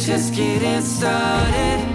just getting started.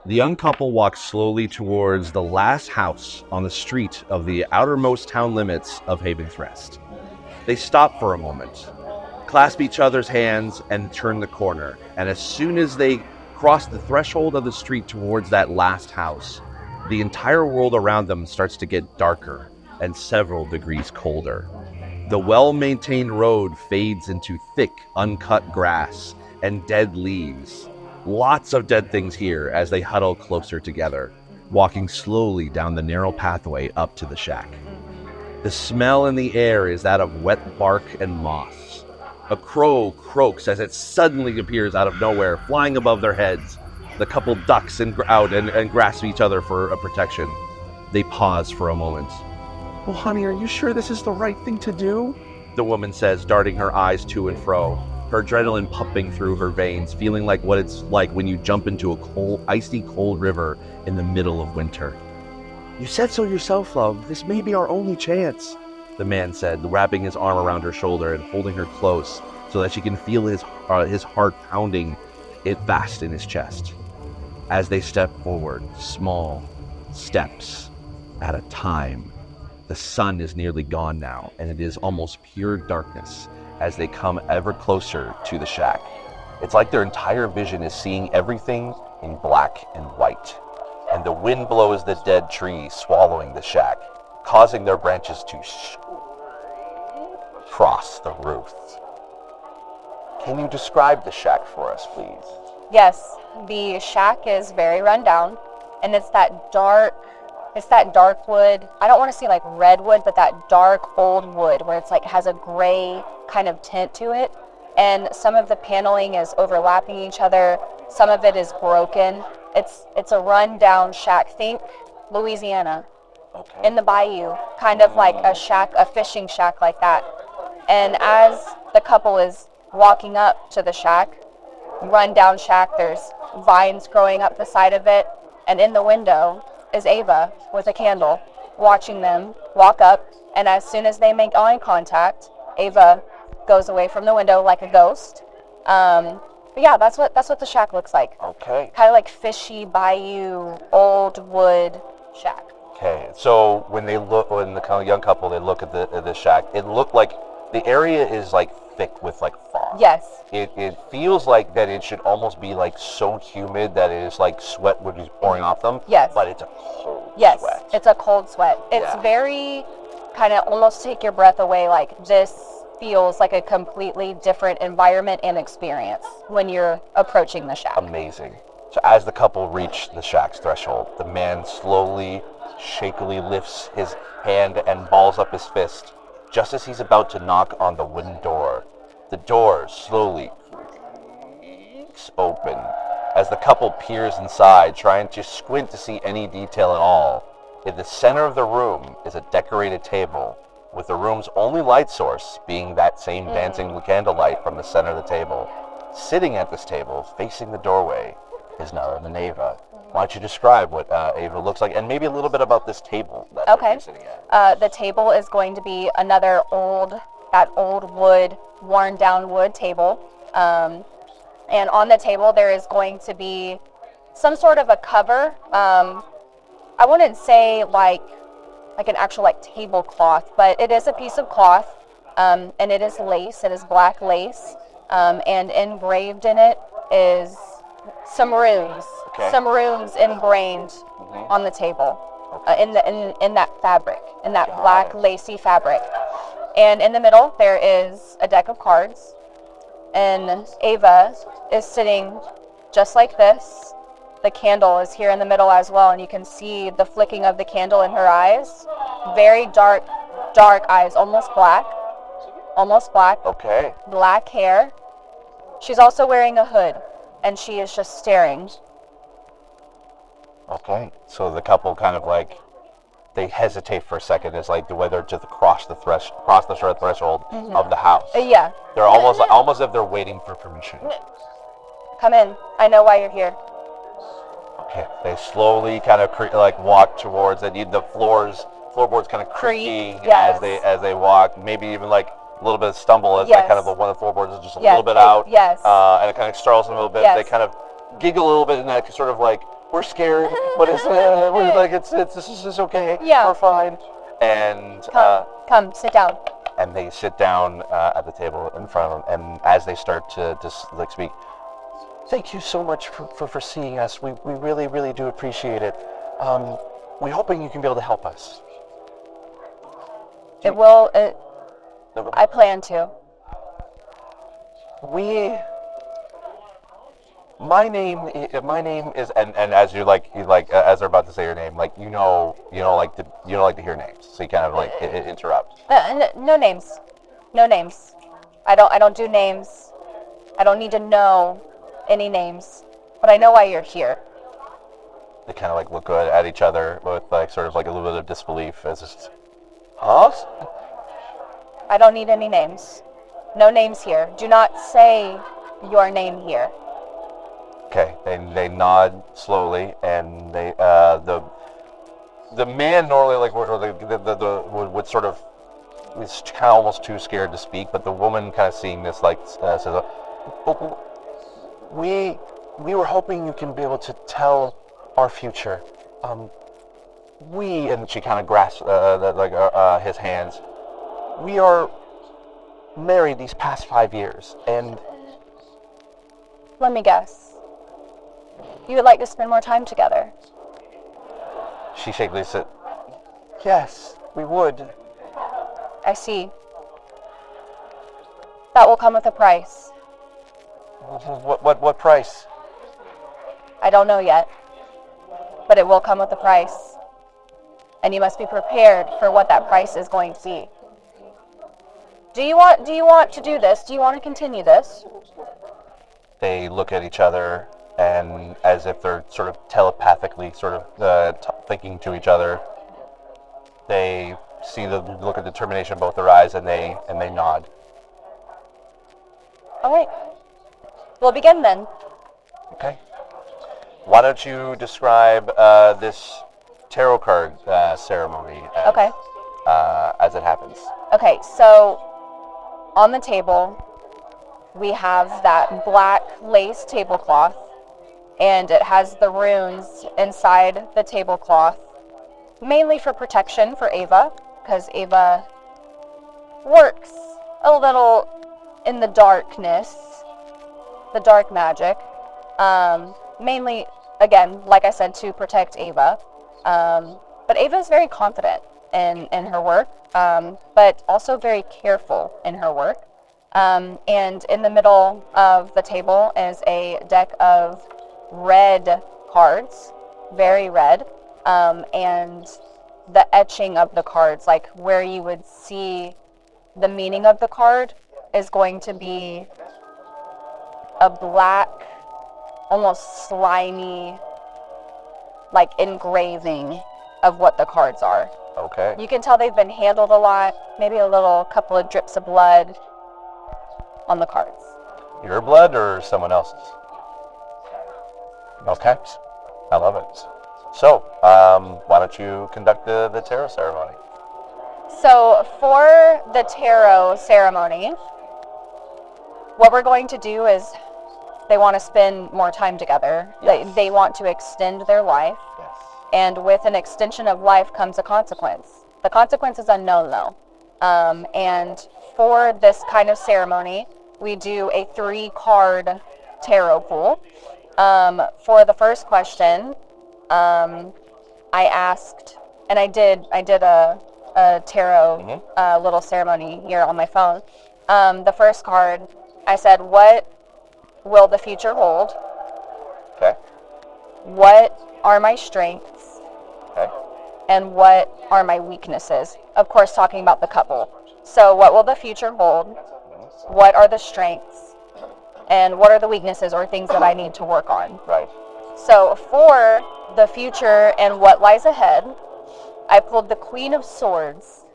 The young couple walks slowly towards the last house on the street of the outermost town limits of Haven's Rest. They stop for a moment, clasp each other's hands, and turn the corner. And as soon as they cross the threshold of the street towards that last house, the entire world around them starts to get darker and several degrees colder. The well-maintained road fades into thick, uncut grass and dead leaves. Lots of dead things here as they huddle closer together, walking slowly down the narrow pathway up to the shack. The smell in the air is that of wet bark and moss. A crow croaks as it suddenly appears out of nowhere, flying above their heads. The couple ducks out and grasp each other for a protection. They pause for a moment. "Well, honey, are you sure this is the right thing to do?" The woman says, darting her eyes to and fro, her adrenaline pumping through her veins, feeling like what it's like when you jump into a icy cold river in the middle of winter. "You said so yourself, love. This may be our only chance," the man said, wrapping his arm around her shoulder and holding her close so that she can feel his heart pounding it fast in his chest. As they step forward, small steps at a time, the sun is nearly gone now, and it is almost pure darkness as they come ever closer to the shack. It's like their entire vision is seeing everything in black and white, and the wind blows the dead trees, swallowing the shack, causing their branches to cross the roof. Can you describe the shack for us, please? Yes, the shack is very run down, and it's that dark wood. I don't want to say like redwood, but that dark old wood where it's like has a gray kind of tint to it. And some of the paneling is overlapping each other. Some of it is broken. It's a run down shack. Think Louisiana, in the bayou, kind of like a fishing shack like that. And as the couple is walking up to the shack, run down shack, there's vines growing up the side of it. And in the window is Ava with a candle, watching them walk up. And as soon as they make eye contact, Ava goes away from the window like a ghost. But yeah, that's what the shack looks like. Okay. Kind of like fishy bayou, old wood shack. Okay. So when the young couple, they look at the shack, it looked like the area is like thick with like fog. Yes. It feels like that it should almost be like so humid that it is like sweat would be pouring off them. Yes. But it's a cold sweat. Yes, it's a cold sweat. It's very kind of almost take your breath away. Like this feels like a completely different environment and experience when you're approaching the shack. Amazing. So as the couple reach the shack's threshold, the man slowly, shakily lifts his hand and balls up his fist. Just as he's about to knock on the wooden door, the door slowly creaks open as the couple peers inside, trying to squint to see any detail at all. In the center of the room is a decorated table, with the room's only light source being that same dancing candlelight from the center of the table. Sitting at this table, facing the doorway, is none other than Ava. Why don't you describe what Ava looks like, and maybe a little bit about this table that you're sitting at? The table is going to be another old wood, worn down wood table. And on the table there is going to be some sort of a cover. I wouldn't say like an actual like tablecloth, but it is a piece of cloth, and it is lace. It is black lace, and engraved in it is some runes. Okay. Some runes ingrained on the table, in that fabric, in that black lacy fabric. And in the middle there is a deck of cards, and Ava is sitting just like this, the candle is here in the middle as well, and you can see the flicking of the candle in her eyes. Very dark eyes, almost black. Okay. Black hair. She's also wearing a hood, and she is just staring. Okay. So the couple kind of like, they hesitate for a second as like whether to cross the threshold of the house. Yeah. They're almost as if they're waiting for permission. Come in. I know why you're here. Okay. They slowly kind of walk towards it. The floorboards kind of creaking yes. as they walk. Maybe even like a little bit of stumble as yes. they kind of one of the floorboards is just a little bit out. Yes. And it kind of startles them a little bit. Yes. They kind of giggle a little bit in that sort of like, we're scared, but we're like this is okay. Yeah. We're fine. And come sit down. And they sit down at the table in front of them. And as they start to just like speak, thank you so much for seeing us. We really, really do appreciate it. We're hoping you can be able to help us. I plan to. My name is, and as you as they're about to say your name, like you don't like to hear names, so you kind of like interrupt. No names. I don't do names. I don't need to know any names, but I know why you're here. They kind of like look at each other with like sort of like a little bit of disbelief as just, huh? I don't need any names. No names here. Do not say your name here. Okay, they nod slowly, and they the man normally like would sort of is kind of almost too scared to speak, but the woman kind of seeing this like says, we were hoping you can be able to tell our future. And she kind of grasps his hands. We are married these past 5 years, and let me guess. You would like to spend more time together. She shakily said, yes, we would. I see. That will come with a price. What price? I don't know yet, but it will come with a price. And you must be prepared for what that price is going to be. Do you want to do this? Do you want to continue this? They look at each other, and as if they're sort of telepathically sort of thinking to each other, they see the look of determination in both their eyes, and they nod. All right. We'll begin then. Okay. Why don't you describe this tarot card ceremony as it happens? Okay, so on the table, we have that black lace tablecloth, and it has the runes inside the tablecloth, mainly for protection for Ava, because Ava works a little in the darkness, the dark magic, mainly, again, like I said, to protect Ava. But Ava is very confident in her work, but also very careful in her work. And in the middle of the table is a deck of red cards, very red, and the etching of the cards, like where you would see the meaning of the card, is going to be a black, almost slimy, like engraving of what the cards are. Okay. You can tell they've been handled a lot, maybe a couple of drips of blood on the cards. Your blood or someone else's? Okay. I love it. So, why don't you conduct the tarot ceremony? So, for the tarot ceremony, what we're going to do is they want to spend more time together. Yes. They want to extend their life. Yes. And with an extension of life comes a consequence. The consequence is unknown, though. And for this kind of ceremony, we do a 3-card tarot pool. For the first question, I asked, and I did a tarot little ceremony here on my phone. The first card, I said, what will the future hold? Okay. what are my strengths, Okay. and what are my weaknesses? Of course, talking about the couple. So what will the future hold? What are the strengths? And what are the weaknesses or things that I need to work on? Right. So for the future and what lies ahead, I pulled the Queen of Swords.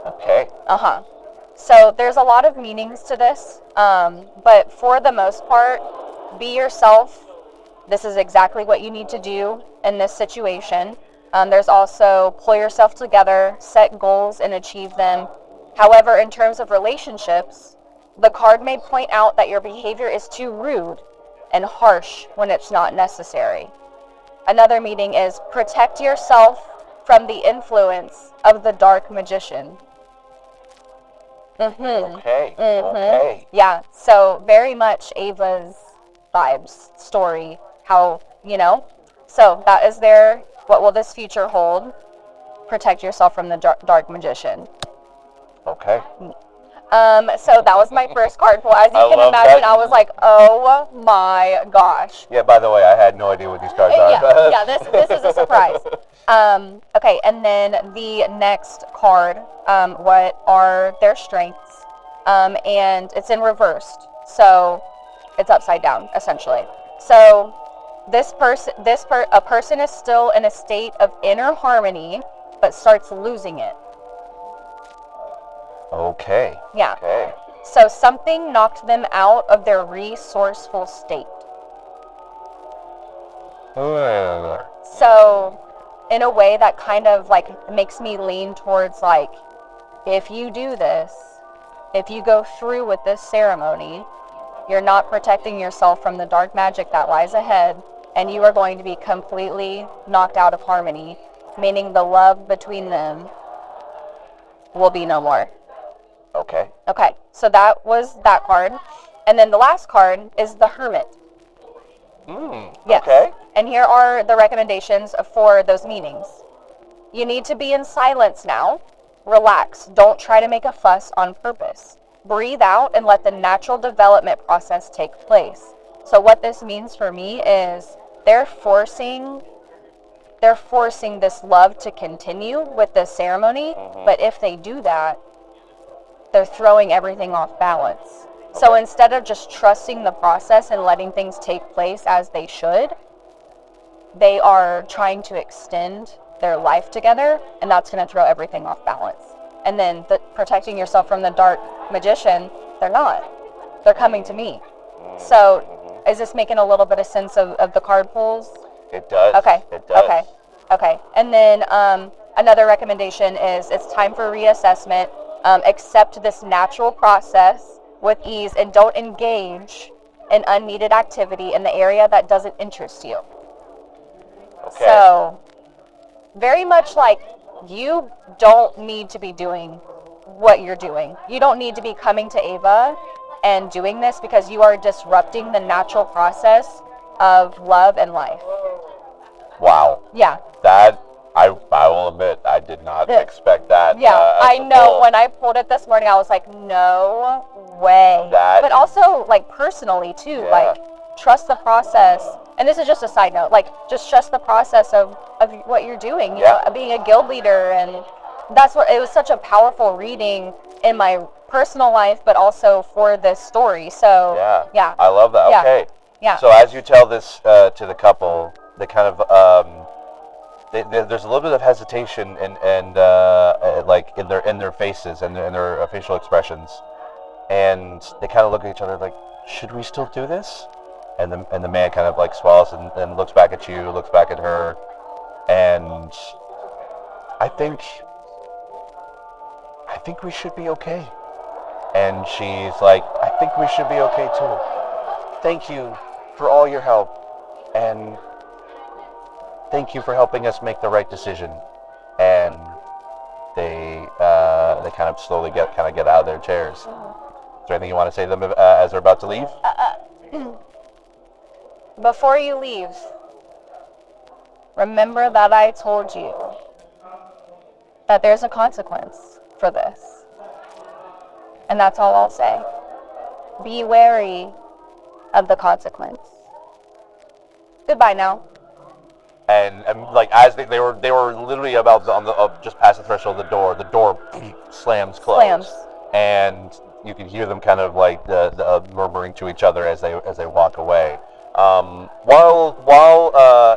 Okay. So there's a lot of meanings to this, but for the most part, be yourself. This is exactly what you need to do in this situation. There's also pull yourself together, set goals, and achieve them. However, in terms of relationships, the card may point out that your behavior is too rude and harsh when it's not necessary. Another meaning is protect yourself from the influence of the dark magician. Okay. Okay. Yeah, so very much Ava's vibes, story, how, So that is there. What will this future hold? Protect yourself from the dark magician. Okay. So that was my first card pull. As you can imagine, I was like, oh my gosh. Yeah, by the way, I had no idea what these cards are. Yeah, this is a surprise. Okay, and then the next card, what are their strengths? And it's in reversed, so it's upside down, essentially. So a person is still in a state of inner harmony, but starts losing it. Okay. Yeah. Okay. So something knocked them out of their resourceful state. So in a way that kind of like makes me lean towards like, if you do this, if you go through with this ceremony, you're not protecting yourself from the dark magic that lies ahead, and you are going to be completely knocked out of harmony, meaning the love between them will be no more. Okay. Okay, so that was that card. And then the last card is the Hermit. Yes. Okay. And here are the recommendations for those meanings. You need to be in silence now. Relax. Don't try to make a fuss on purpose. Breathe out and let the natural development process take place. So what this means for me is they're forcing this love to continue with this ceremony, but if they do that, they're throwing everything off balance. So instead of just trusting the process and letting things take place as they should, they are trying to extend their life together, and that's going to throw everything off balance. And then protecting yourself from the dark magician, they're not. They're coming to me. So is this making a little bit of sense of the card pulls? It does. Okay. It does. Okay. And then another recommendation is it's time for reassessment. Accept this natural process with ease and don't engage in unneeded activity in the area that doesn't interest you. Okay. So, very much like you don't need to be doing what you're doing. You don't need to be coming to Ava and doing this because you are disrupting the natural process of love and life. Wow. Yeah. That, I will admit, I did not expect that. Yeah, I know. pull. When I pulled it this morning, I was like, no way. But also, like, personally, too, like, trust the process. And this is just a side note. Like, just trust the process of what you're doing, you know, being a guild leader. And that's what, it was such a powerful reading in my personal life, but also for this story. So, yeah. I love that. Yeah. Okay. Yeah. So as you tell this to the couple, they kind of, there's a little bit of hesitation and like in their faces and in their facial expressions, and they kind of look at each other like, should we still do this? And the man kind of like swallows and looks back at you, looks back at her, and I think we should be okay. And she's like, I think we should be okay too. Thank you for all your help, and thank you for helping us make the right decision. And they kind of slowly get out of their chairs. Is there anything you want to say to them as they're about to leave? Before you leave, remember that I told you that there's a consequence for this. And that's all I'll say. Be wary of the consequence. Goodbye now. and like as they were literally about just past the threshold of the door slams closed. Slams. And you can hear them kind of like the murmuring to each other as they walk away. While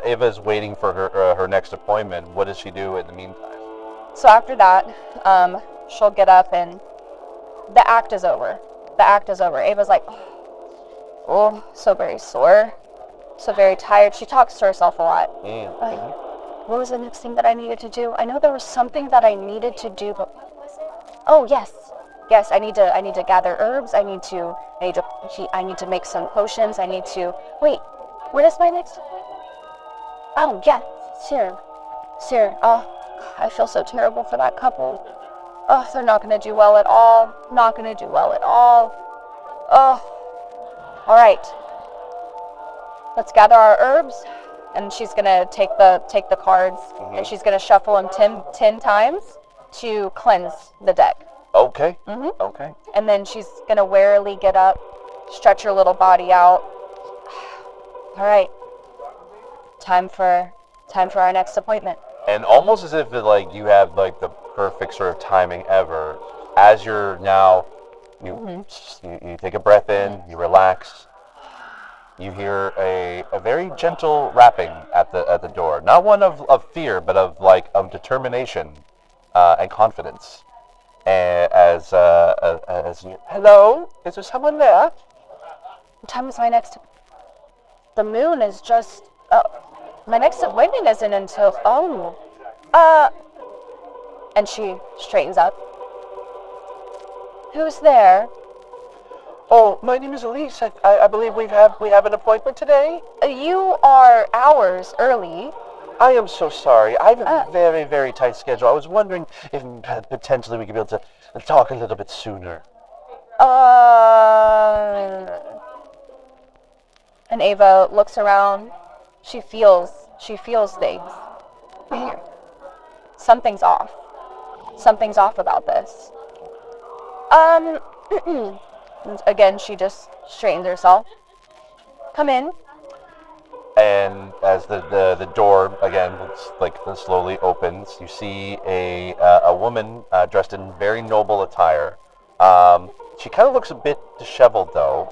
Ava's waiting for her next appointment, what does she do in the meantime? So after that, she'll get up and the act is over. Ava's like, oh, so very sore, so very tired. She talks to herself a lot. What was the next thing that I needed to do? I know there was something that I needed to do, but what was it? Oh, yes, I need to gather herbs. I need to make some potions. Wait, what is my next? Oh, yeah, Sir. Oh, I feel so terrible for that couple. Oh, they're not going to do well at all. Oh, all right. Let's gather our herbs, and she's going to take the cards, and she's going to shuffle them 10 times to cleanse the deck. Okay. Mm-hmm. Okay. And then she's going to warily get up, stretch her little body out. All right. Time for our next appointment. And almost as if like you have like the perfect sort of timing ever, as you're now, you take a breath in, you relax, you hear a very gentle rapping at the door. Not one of fear, but of determination and confidence. As you, hello, is there someone there? What time is my next? The moon is just. My next appointment isn't until. And she straightens up. Who's there? Oh, my name is Elise. I believe we have an appointment today. You are hours early. I am so sorry. I have a very, very tight schedule. I was wondering if potentially we could be able to talk a little bit sooner. And Ava looks around. She feels things. Something's off. Something's off about this. Again, she just straightens herself. Come in. And as the door again like slowly opens, you see a woman dressed in very noble attire. She kind of looks a bit disheveled though,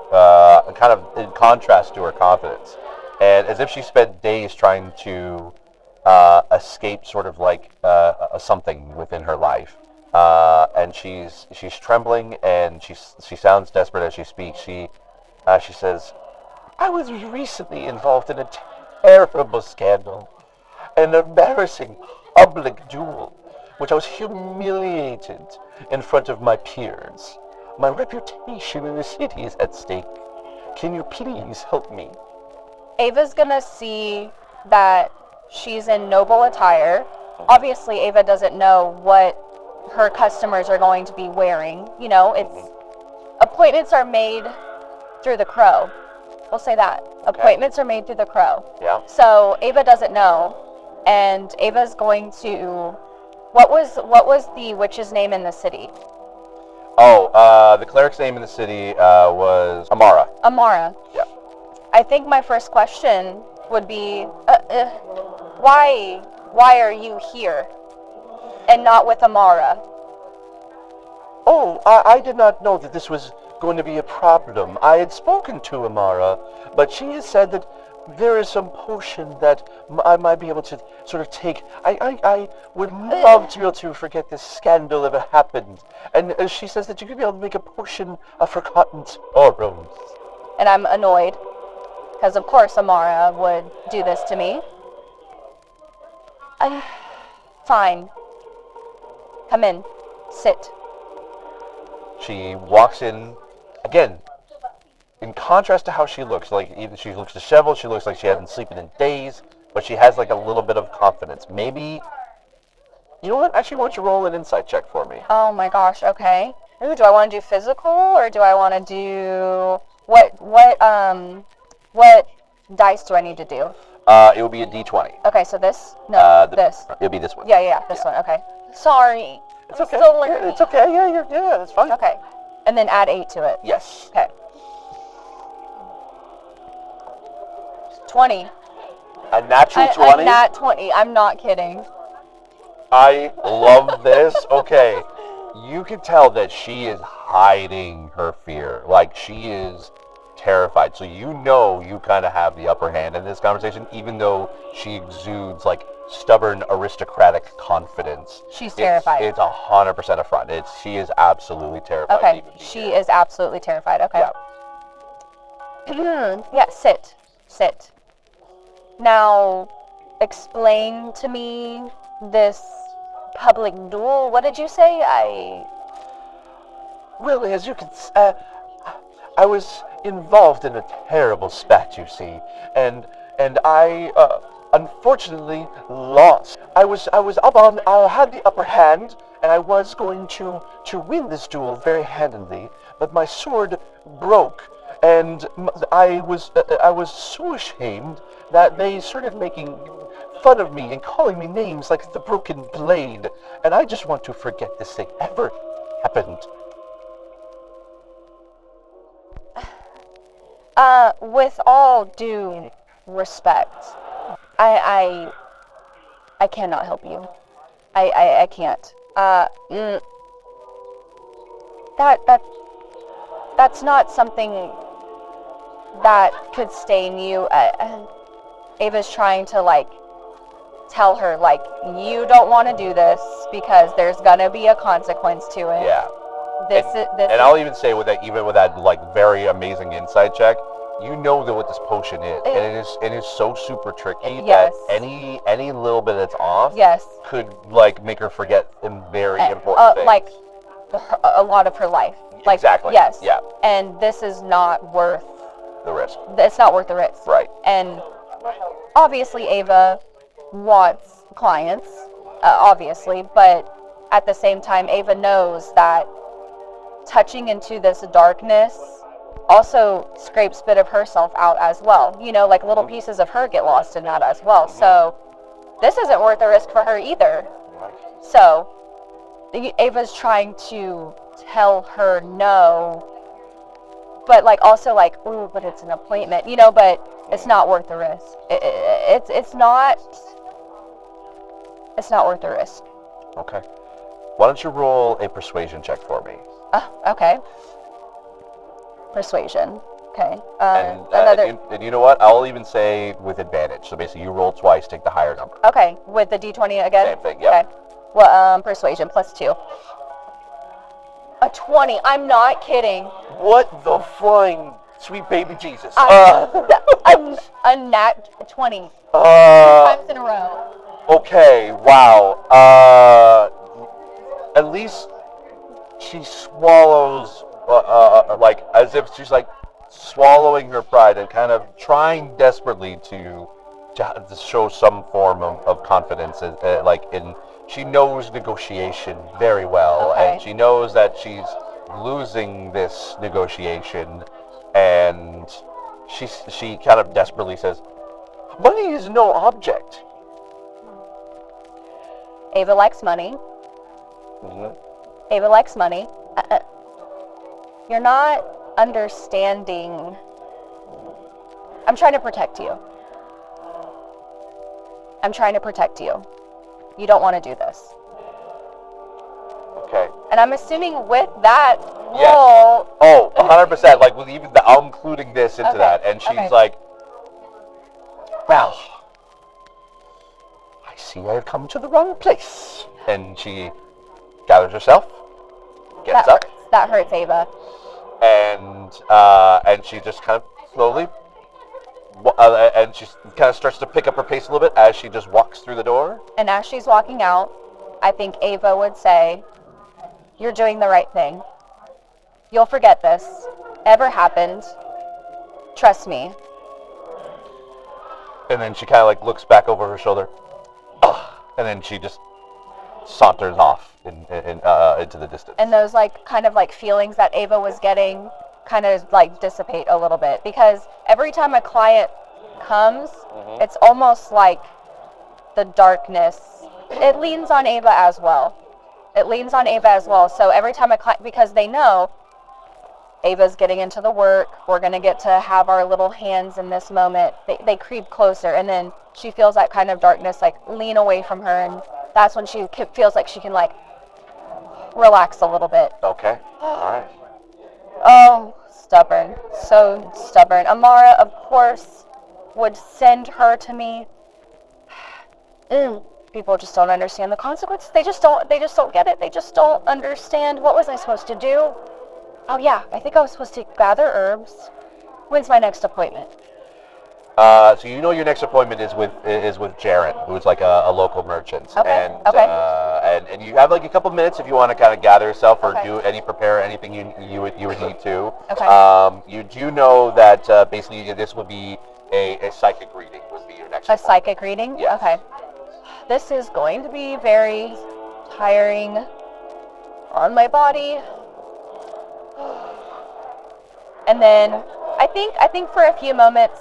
kind of in contrast to her confidence, and as if she spent days trying to escape sort of like something within her life. And she's trembling and she sounds desperate as she speaks. She says, I was recently involved in a terrible scandal, an embarrassing public duel, which I was humiliated in front of my peers. My reputation in the city is at stake. Can you please help me? Ava's gonna see that she's in noble attire. Obviously, Ava doesn't know what her customers are going to be wearing. You know, appointments are made through the crow. We'll say that. Okay. Appointments are made through the crow. Yeah. So Ava doesn't know, and Ava's going to. What was the witch's name in the city? Oh, the cleric's name in the city was Amara. Amara. Yeah. I think my first question would be, why are you here, and not with Amara? Oh, I did not know that this was going to be a problem. I had spoken to Amara, but she has said that there is some potion that I might be able to sort of take. I would love to be able to forget this scandal ever happened. And she says that you could be able to make a potion of forgotten sorrows. And I'm annoyed, because of course Amara would do this to me. Fine. Come in. Sit. She walks in, again, in contrast to how she looks. Like, even she looks disheveled, she looks like she hasn't slept in days, but she has like a little bit of confidence. Maybe, you know what? Actually, why don't you roll an insight check for me? Oh my gosh, okay. Ooh, do I want to do physical, or do I want to do, what dice do I need to do? It will be a D20. Okay, so this? No, this. It'll be this one. Yeah, this one, okay. Sorry. It's okay. Still learning. It's okay. Yeah, that's fine. Okay. And then add 8 to it. Yes. Okay. 20. A natural A 20? nat 20. I'm not kidding. I love this. Okay. You can tell that she is hiding her fear. Like, she is terrified. So you know you kind of have the upper hand in this conversation, even though she exudes, like, stubborn, aristocratic confidence. She's terrified. It's 100% a front. She is absolutely terrified. Okay, she is absolutely terrified. Okay. Yeah. Yeah, sit. Sit. Now, explain to me this public duel. What did you say? Well, as you can I was involved in a terrible spat, you see, and I unfortunately lost. I was up on. I had the upper hand, and I was going to win this duel very handily, but my sword broke, and I was so ashamed that they started making fun of me and calling me names like the Broken Blade, and I just want to forget this thing ever happened. With all due respect, I cannot help you. I can't. That's not something that could stain you. Ava's trying to, like, tell her, like, you don't want to do this because there's gonna be a consequence to it. Yeah. This and I'll even say with that, even with that, like, very amazing insight check, you know that what this potion is, and it is so super tricky yes. that any little bit that's off yes. could, like, make her forget in very important things. Like a lot of her life. Like, exactly. Yes. Yeah. And this is not worth the risk. It's not worth the risk. Right. And obviously Ava wants clients, obviously, but at the same time, Ava knows that touching into this darkness also scrapes a bit of herself out as well. You know, like, little pieces of her get lost in that as well. So this isn't worth the risk for her either. So Ava's trying to tell her no, but, like, also, like, ooh, but it's an appointment, you know, but it's not worth the risk. It's not worth the risk. Okay. Why don't you roll a persuasion check for me? Okay. Persuasion. Okay. And you know what? I'll even say with advantage. So basically, you roll twice, take the higher number. Okay, with the d20 again? Same thing, yeah. Okay. Well, persuasion plus 2. A 20. I'm not kidding. What the flying sweet baby Jesus? A nat 20. 2 times in a row. Okay, wow. At least she swallows, like, as if she's, like, swallowing her pride and kind of trying desperately to show some form of confidence, she knows negotiation very well, okay. And she knows that she's losing this negotiation, and she kind of desperately says, "Money is no object." Ava likes money. Mm-hmm. Ava likes money. You're not understanding. I'm trying to protect you. I'm trying to protect you. You don't want to do this. Okay. And I'm assuming with that Yes. roll... Oh, 100%. Like, with even I'm including this into Okay. that. And she's Okay. like, well, I see I have come to the wrong place. And she gathers herself, gets up, That hurts, Ava. and she just kind of slowly, and she kind of starts to pick up her pace a little bit as she just walks through the door. And as she's walking out, I think Ava would say, "You're doing the right thing. You'll forget this ever happened. Trust me." And then she kind of, like, looks back over her shoulder, and then she just saunters off into the distance. And those, like, kind of, like, feelings that Ava was getting kind of, like, dissipate a little bit, because every time a client comes, it's almost like the darkness, it leans on Ava as well. So every time a client, because they know Ava's getting into the work. We're going to get to have our little hands in this moment. They creep closer, and then she feels that kind of darkness, like, lean away from her, and that's when she feels like she can, like, relax a little bit. Okay. All right. Oh, stubborn. So stubborn. Amara, of course, would send her to me. People just don't understand the consequences. They just don't get it. They just don't understand. What was I supposed to do? Oh yeah, I think I was supposed to gather herbs. When's my next appointment? So you know your next appointment is with Jaren, who's like a local merchant. Okay. And you have like a couple minutes if you want to kind of gather yourself or prepare anything you would need to. Okay. You do know that basically this would be a psychic reading would be your next appointment. Psychic reading? Yes. Okay. This is going to be very tiring on my body. And then I think for a few moments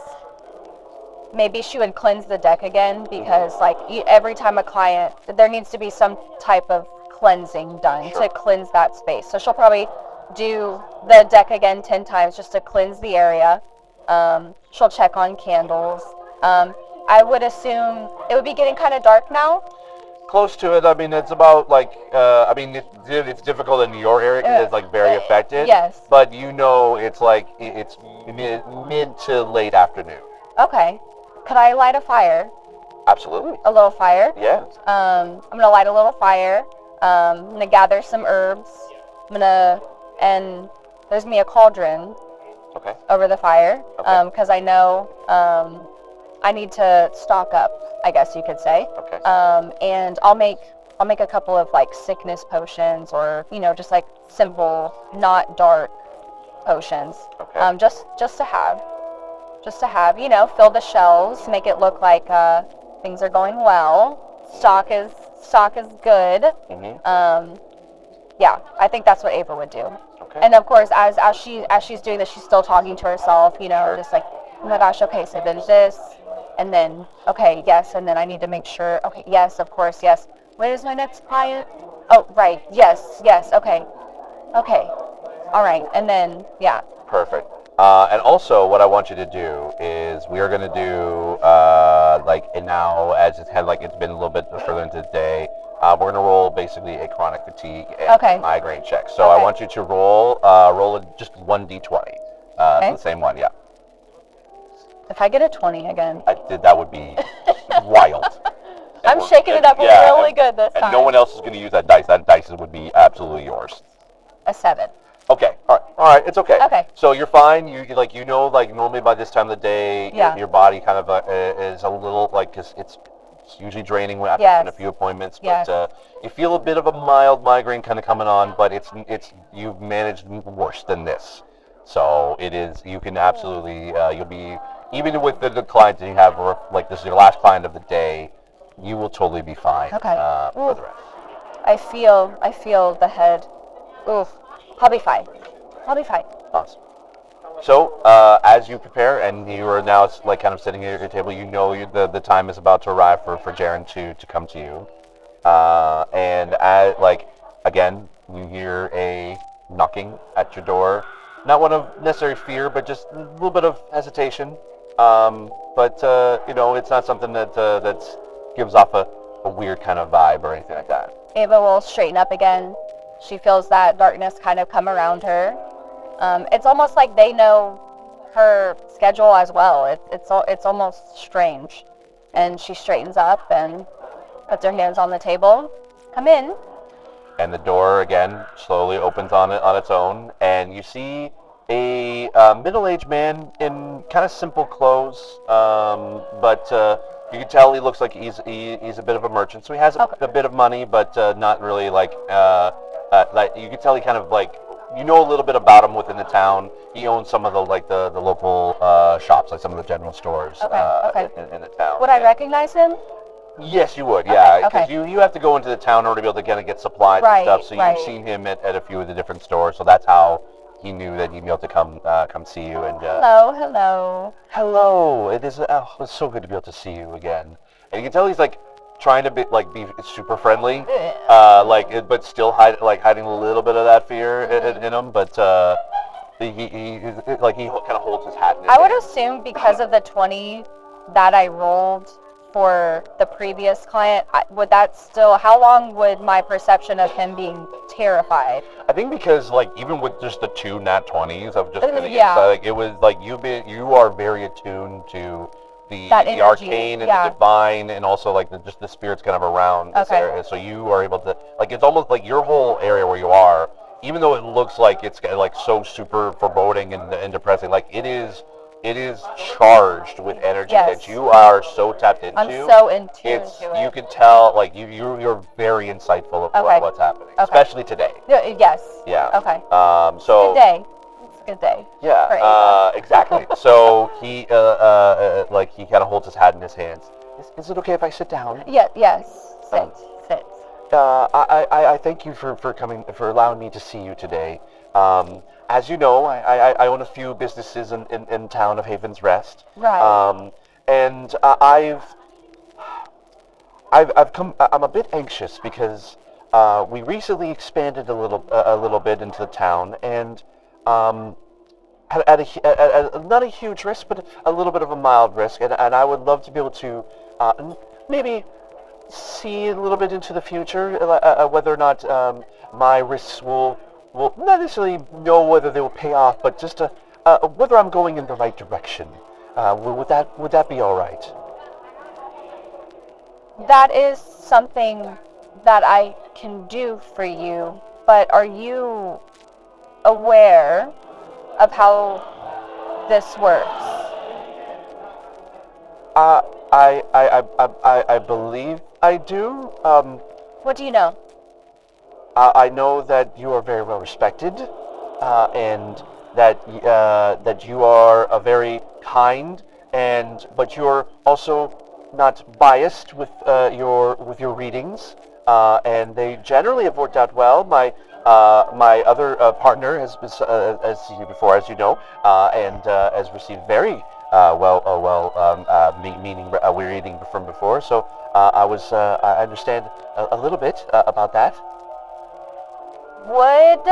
maybe she would cleanse the deck again, because like every time a client, there needs to be some type of cleansing done to cleanse that space. So she'll probably do the deck again 10 times just to cleanse the area. She'll check on candles. I would assume it would be getting kind of dark now. Close to it. I mean, it's about like, it's difficult in your area because it's like very affected. Yes. But you know, it's like, it's mid to late afternoon. Okay. Could I light a fire? Absolutely. A little fire? Yeah. I'm going to light a little fire. I'm going to gather some herbs. And there's me a cauldron. Okay. Over the fire. Okay. Because I know I need to stock up, I guess you could say. Okay. And I'll make a couple of like sickness potions, or just like simple, not dark potions. Okay. Just to have, fill the shelves, make it look like things are going well. Stock is good. Mm-hmm. Yeah, I think that's what Ava would do. Okay. And of course, as she's doing this, she's still talking to herself. Just like, oh my gosh, okay, so then this. And then, okay, yes, and then I need to make sure, okay, yes, of course, yes. When is my next client? Oh, right, yes, okay, all right, and then, yeah. Perfect. And also, what I want you to do is we are going to do, and now, as it's had, it's been a little bit further into the day, we're going to roll basically a chronic fatigue and migraine check. So I want you to roll just 1d20. The same one, yeah. If I get a 20 again. That would be wild. I'm shaking it up really good this time. And no one else is going to use that dice. That dice would be absolutely yours. A 7. Okay. All right. It's okay. Okay. So you're fine. Normally by this time of the day, your body kind of is a little because it's usually draining after a few appointments. But you feel a bit of a mild migraine kind of coming on, but it's you've managed worse than this. So it is. You can absolutely. You'll be. Even with the clients that you have, this is your last client of the day, you will totally be fine. Okay. For the rest. I feel the head. Oof. I'll be fine. Awesome. So as you prepare, and you are now kind of sitting at your table, the time is about to arrive for Jaren to come to you. And again, you hear a knocking at your door. Not one of necessary fear, but just a little bit of hesitation. But it's not something that gives off a weird kind of vibe or anything like that. Ava will straighten up again. She feels that darkness kind of come around her. It's almost like they know her schedule as well. It's almost strange. And she straightens up and puts her hands on the table. Come in. And the door again slowly opens on its own, and you see a middle-aged man in kind of simple clothes, but you can tell he looks like he's a bit of a merchant, so he has a bit of money, but not really you can tell he kind of a little bit about him within the town. He owns some of the local shops, like some of the general stores in the town. Would I recognize him? Yes, you would, yeah, because okay. you have to go into the town in order to be able to get supplies and stuff, so you've seen him at a few of the different stores, so that's how he knew that he'd be able to come see you. And Hello, it's so good to be able to see you again. And you can tell he's trying to be super friendly, but still hiding a little bit of that fear in him, but he kind of holds his hat in his I would hand. assume because of the 20 that I rolled for the previous client, would that still, how long would my perception of him being terrified? I think because like even with just the 2 nat 20s of just getting Yeah. inside, like it was like you are very attuned to the Energy, arcane and yeah. the divine, and also like just the spirits kind of around this Okay. area. So you are able to, like, it's almost like your whole area where you are, even though it looks like it's like so super foreboding and depressing, like it is charged with energy Yes. that you are so tapped into. I'm so in tune It's to it. you can tell, like you're very insightful of Okay. what's happening, Okay. especially today. Yes. Yeah. Okay. So Good day. It's a good day. for yeah, Ava. exactly. So he like he kind of holds his hat in his hands. Is it okay if I sit down? Yes. Sit. I thank you for coming, for allowing me to see you today. As you know, I own a few businesses in town of Haven's Rest. Right. And I've come. I'm a bit anxious because we recently expanded a little bit into the town, and at not a huge risk, but a little bit of a mild risk, and I would love to be able to maybe see a little bit into the future, whether or not my risks will not necessarily know whether they will pay off, but just whether I'm going in the right direction. Would that be all right? That is something that I can do for you, but are you aware of how this works? I believe I do. What do you know? I know that you are very well respected, and that you are a very kind, but you're also not biased with your readings, and they generally have worked out well. My other partner has been, as seen before, as you know, and has received very meaning reading from before. So I understand a little bit about that. Would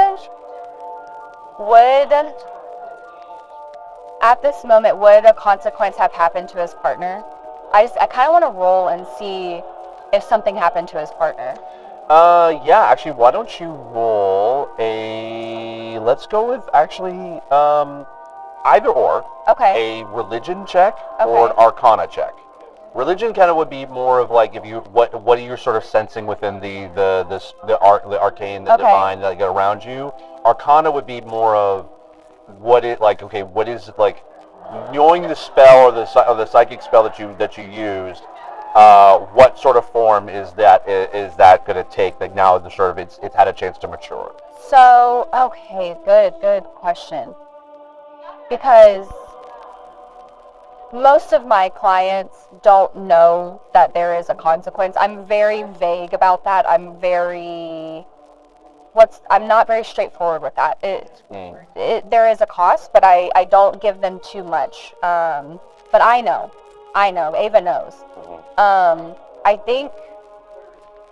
at this moment, would a consequence have happened to his partner? I kind of want to roll and see if something happened to his partner. Yeah, actually, why don't you roll a, let's go with actually, either or. Okay. A religion check or an arcana check. Religion kind of would be more of like, if you, what are you sort of sensing within the arcane, the divine that get around you. Arcana would be more of what is like knowing the spell or the psychic spell that you used. What sort of form is that going to take? Like now, the sort of it's had a chance to mature. So okay, good question. Because most of my clients don't know that there is a consequence. I'm very vague about that. I'm not very straightforward with that. There is a cost, but I don't give them too much. But I know. Ava knows. I think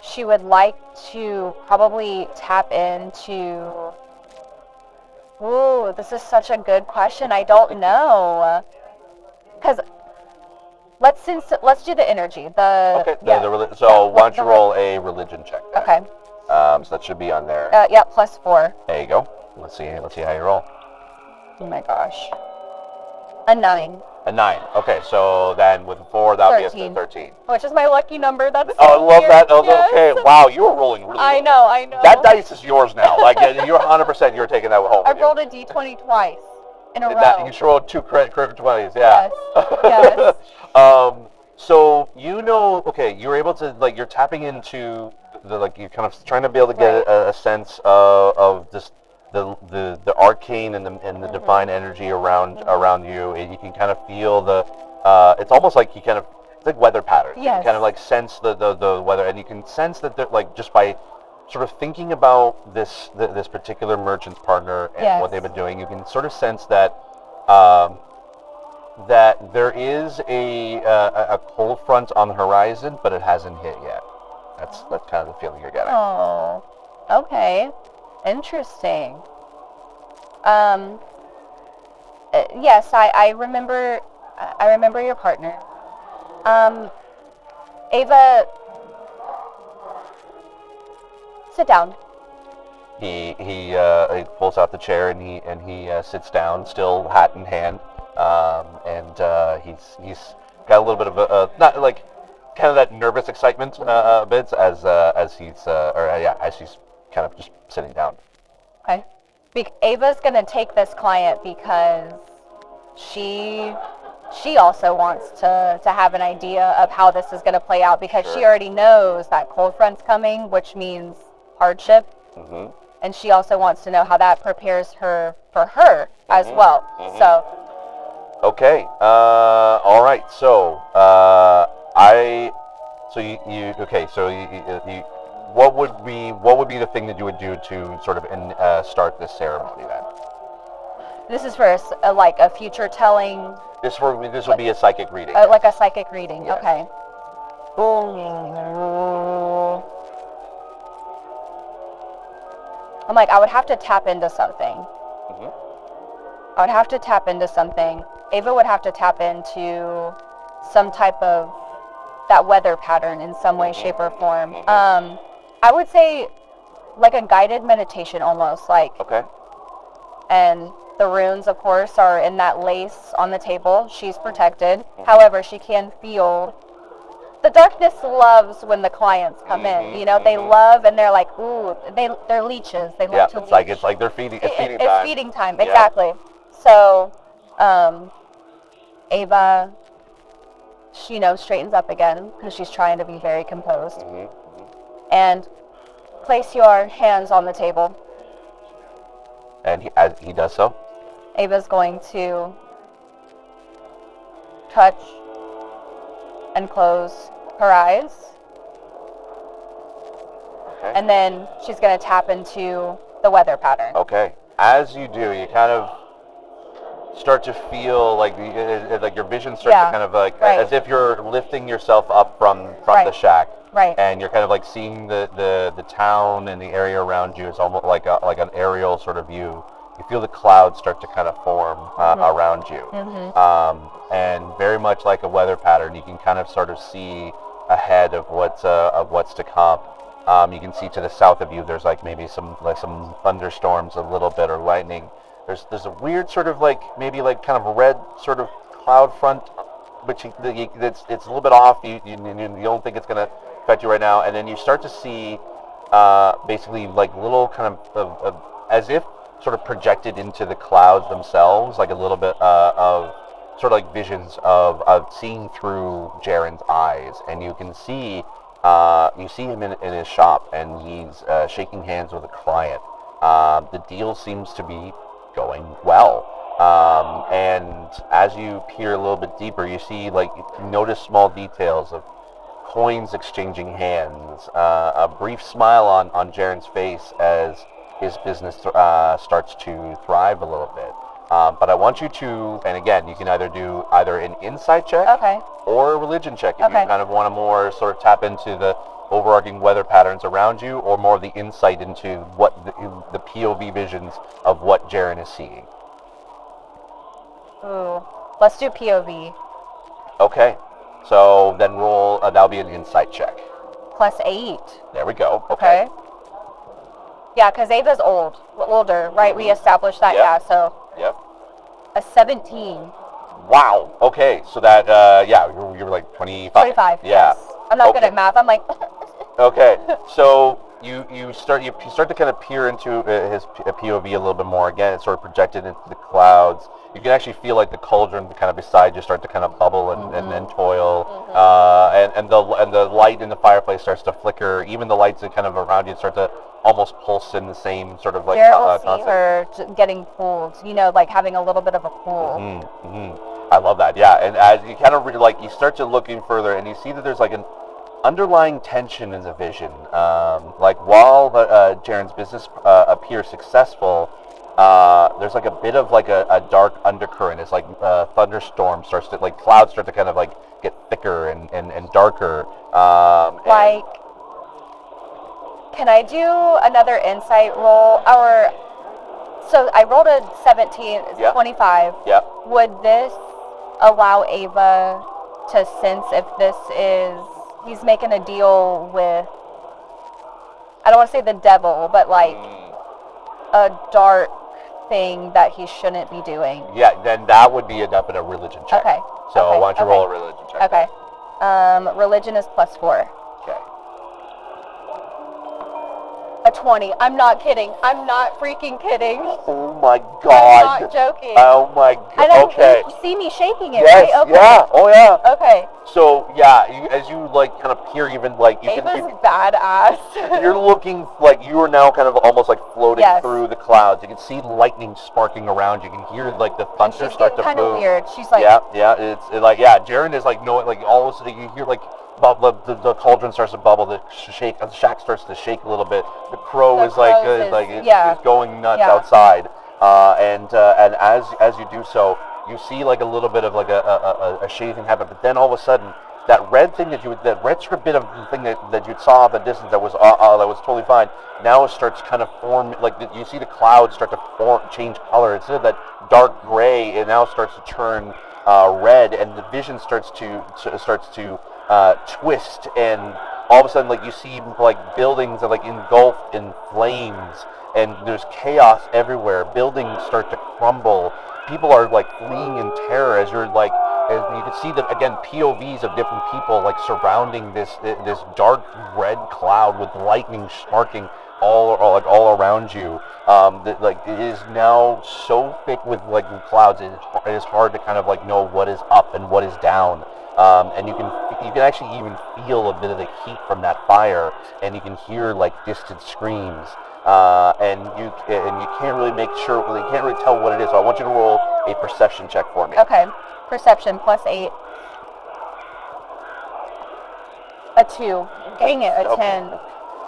she would like to probably tap into. Ooh, this is such a good question. I don't know. Because let's do the energy. Okay. So why don't you roll a religion check? Then. Okay. So that should be on there. Yeah, +4. There you go. Let's see how you roll. Oh my gosh. A 9. A 9. Okay, so then with a 4, that would be a 13. Which is my lucky number. That's so I love weird. that. Yes. Okay. Wow, you were rolling really well. I know. That dice is yours now. Like you're 100%. You're taking that home. I've rolled a d20 twice in a row. You should roll 2 crit 20s. Yeah. Yes. So okay, you're able to you're tapping into you're kind of trying to be able to get a sense of just the arcane and the divine energy around you, and you can kind of feel it's almost like it's like weather patterns. Yes. You can kind of like sense the weather, and you can sense that just by sort of thinking about this particular merchant's partner and what they've been doing, you can sort of sense that that there is a cold front on the horizon, but it hasn't hit yet. That's kind of the feeling you're getting. Oh, okay. Interesting. Yes, I remember. I remember your partner. Ava, sit down. He pulls out the chair and he sits down, still hat in hand, and he's got a little bit of a not like kind of that nervous excitement a bit as he's kind of just sitting down. Okay. Ava's gonna take this client because she also wants to have an idea of how this is gonna play out because she already knows that cold front's coming, which means hardship. Mm-hmm. And she also wants to know how that prepares her for her as well. Mm-hmm. So. Okay. All right. So what would be the thing that you would do to sort of start this ceremony then? This is for a future telling. This would be a psychic reading. Like a psychic reading. Yes. Okay. I'm like, I would have to tap into something. Mm-hmm. I would have to tap into something. Ava would have to tap into some type of that weather pattern in some way, shape, or form. Mm-hmm. I would say like a guided meditation almost, like. Okay. And the runes, of course, are in that lace on the table. She's protected. Mm-hmm. However, she can feel. The darkness loves when the clients come in. You know, they love and they're like, ooh, they're leaches. They love to leech. It's like they're feeding. It's feeding time. It's feeding time, exactly. So, Ava, she straightens up again because she's trying to be very composed. Mm-hmm. And place your hands on the table. And as he does so, Ava's going to touch and close her eyes. Okay. And then she's going to tap into the weather pattern. Okay. As you do, you kind of start to feel like your vision starts to kind of like as if you're lifting yourself up from the shack. Right. And you're kind of like seeing the town and the area around you. It's almost like an aerial sort of view. You feel the clouds start to kind of form around you. Mm-hmm. And very much like a weather pattern, you can kind of sort of see ahead of what's to come. You can see to the south of you, there's like maybe some thunderstorms a little bit or lightning. There's a weird sort of maybe kind of a red sort of cloud front, which it's a little bit off. You don't think it's going to affect you right now, and then you start to see basically like little kind of as if sort of projected into the clouds themselves, like a little bit of sort of like visions of seeing through Jaren's eyes, and you can see him in his shop, and he's shaking hands with a client. The deal seems to be going well. And as you peer a little bit deeper, you see you notice small details of coins exchanging hands, a brief smile on Jaren's face as his business starts to thrive a little bit. But I want you to, and again, you can either do an insight check or a religion check if you kind of want to more sort of tap into the overarching weather patterns around you, or more of the insight into what the POV visions of what Jaren is seeing. Ooh, let's do POV. Okay, so then roll, that'll be an insight check. +8. There we go, okay. Yeah, because Ava's older, right? Mm-hmm. We established that, so. Yep. A 17. Wow, okay, so that, you're like 25. 25, yeah. Yes. I'm not good at math, I'm like. Okay, so you start to kind of peer into his POV a little bit more. Again, it's sort of projected into the clouds. You can actually feel like the cauldron kind of beside you start to kind of bubble and toil, and the light in the fireplace starts to flicker. Even the lights that kind of around you start to almost pulse in the same sort of like concept. Will see her getting pulled, like having a little bit of a pull. Mm-hmm, mm-hmm. I love that, yeah. And as you kind of you start to look in further, and you see that there's like an underlying tension in the vision. While Jaren's business appears successful, there's like a bit of like a dark undercurrent. It's like thunderstorm starts to clouds start to kind of get thicker and darker. Can I do another insight roll? So I rolled a 17, it's Yeah. 25. Yeah. Would this allow Ava to sense if this is, he's making a deal with, I don't want to say the devil, but like a dark thing that he shouldn't be doing? Yeah, then that would be a definite religion check. Okay. So okay. why don't you roll a religion check? Okay. Religion is +4. Okay. A 20. I'm not kidding. I'm not freaking kidding. Oh my God. I'm not joking. Oh my God. I don't Okay. you see me shaking it, Yes. right? Okay. Yeah. Oh yeah. Okay. So yeah, as you like kind of peer, even like you Ava's can. badass. You're looking like you are now kind of almost like floating Yes. through the clouds. You can see lightning sparking around. You can hear like the thunder She's start getting to kind of move. weird. She's like, Jaren is like knowing like all of a sudden you hear like the cauldron starts to bubble, the shack starts to shake a little bit. The crow is going nuts outside. And as you do so, you see like a little bit of like a shady thing happen. But then all of a sudden, that red thing that red sort of bit of thing that you saw in the distance that was totally fine. Now it starts kind of form like you see the clouds start to change color. Instead of that dark gray, it now starts to turn red, and the vision starts to twist, and all of a sudden like you see like buildings are like engulfed in flames, and there's chaos everywhere. Buildings start to crumble. People are like fleeing in terror as you're like, and you can see that again POVs of different people like surrounding this dark red cloud with lightning sparking all around you. It is now so thick with like clouds. It is hard to kind of like know what is up and what is down. And you can actually even feel a bit of the heat from that fire, and you can hear like distant screams. And you can't really you can't really tell what it is. So I want you to roll a perception check for me. okay. Perception +8. A 2. Dang it, a 10. All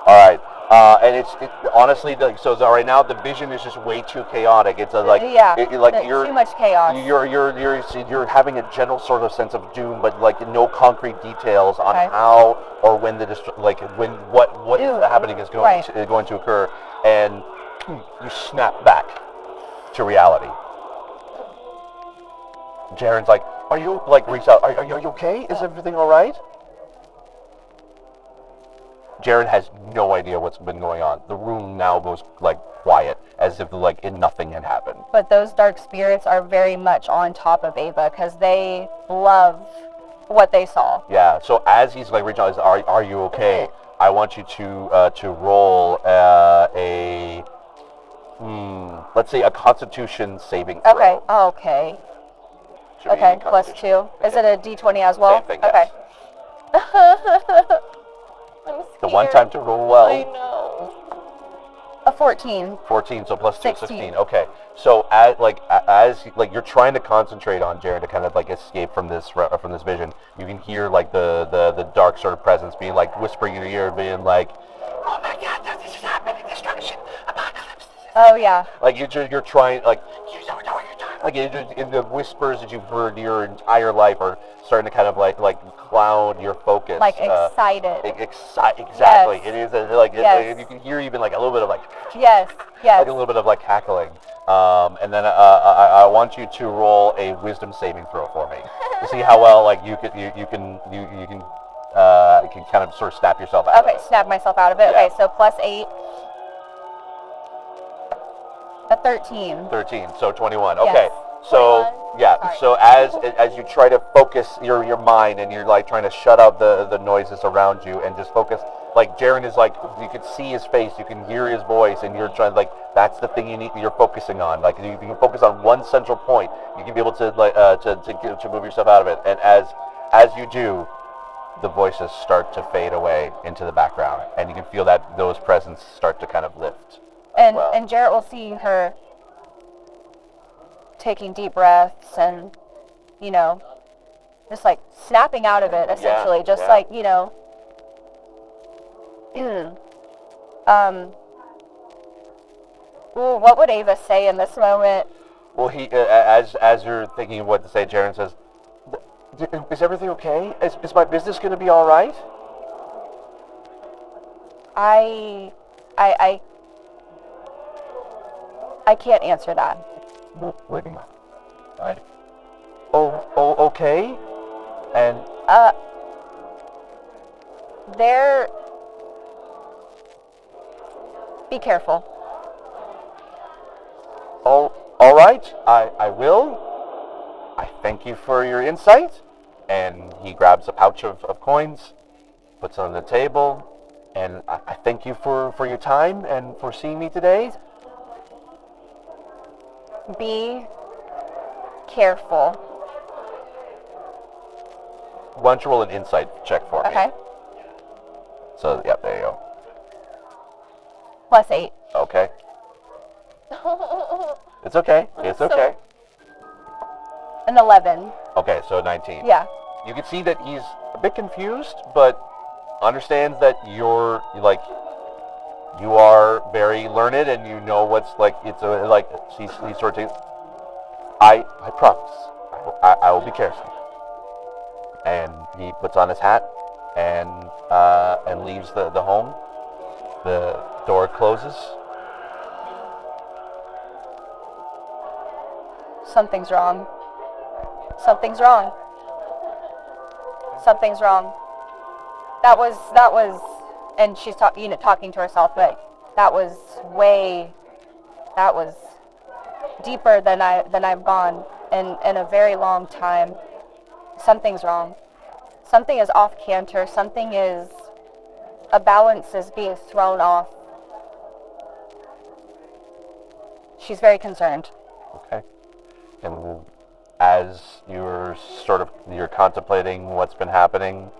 right. And honestly, so right now the vision is just way too chaotic. It's you're too much chaos. You're having a general sort of sense of doom, but like no concrete details on Okay. how or when what is happening is going to occur, and you snap back to reality. Jaren's like, "Are you reached out? Are you okay? Is everything all right?" Jaren has no idea what's been going on. The room now goes like quiet, as if nothing had happened. But those dark spirits are very much on top of Ava because they love what they saw. Yeah. So as he's like reaching out, he's, "Are you okay?" I want you to roll let's say a Constitution saving throw. Okay. Okay. Should be Okay. Constitution. +2. Is it a D20 as well? Same thing, Okay. yes. I'm The one scared. time to roll well. I know. A 14. 14, so +2, 16. 16. Okay. So as you're trying to concentrate on Jaren to kind of like escape from this vision, you can hear like the dark sort of presence being like whispering in your ear, being like, "Oh my God, this is happening! Destruction, apocalypse!" Oh yeah. Like you're trying, like you don't know what you're talking. Like in the whispers that you've heard your entire life are starting to kind of like cloud your focus. Like excited. Exactly. Yes. It is Yes. you can hear even like a little bit of like. Yes. Yes. Like a little bit of like cackling. And then I want you to roll a wisdom saving throw for me to see how well like you can kind of sort of snap yourself out. Okay, of it. snap myself out of it. Yeah. Okay, so +8. A 13. 13, so 21. Yes. Okay. So 21? yeah, Sorry. so as you try to focus your mind and you're like trying to shut out the noises around you and just focus, like Jaren is like, you can see his face, you can hear his voice, and you're trying that's the thing you're focusing on. Like you can focus on one central point, you can be able to to move yourself out of it. And as you do, the voices start to fade away into the background, and you can feel that those presence start to kind of lift. And Jarrett will see her taking deep breaths and, just like snapping out of it, essentially. What would Ava say in this moment? Well, he as you're thinking of what to say, Jaren says, "Is everything okay? Is my business going to be all right?" I can't answer that. Wait. Okay. And They're... Be careful. all right. I will. I thank you for your insight. And he grabs a pouch of coins, puts it on the table, and I thank you for your time and for seeing me today. Be careful. Why don't you roll an insight check for me? Okay. So, yeah, there you go. +8. Okay. It's okay. It's okay. An 11. Okay, so 19. Yeah. You can see that he's a bit confused, but understands that you are very learned and you know what's like. It's he's sort of. I promise. I will be careful. And he puts on his hat and leaves the home. The door closes. Something's wrong. Something's wrong. Something's wrong. That was, and she's talking to herself, but that was deeper than I've gone in a very long time. Something's wrong. Something is off canter. A balance is being thrown off. She's very concerned. Okay. And as you're contemplating what's been happening,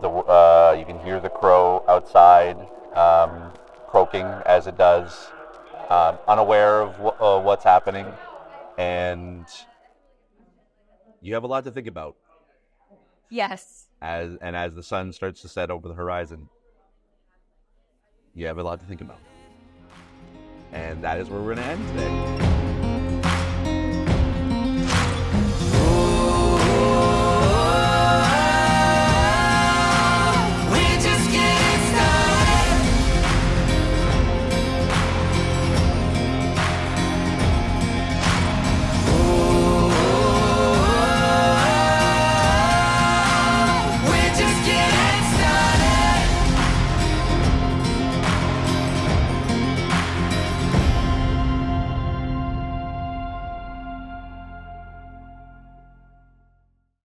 you can hear the crow outside croaking as it does, unaware of what's happening, and You have a lot to think about. Yes. As the sun starts to set over the horizon, you have a lot to think about. And that is where we're going to end today.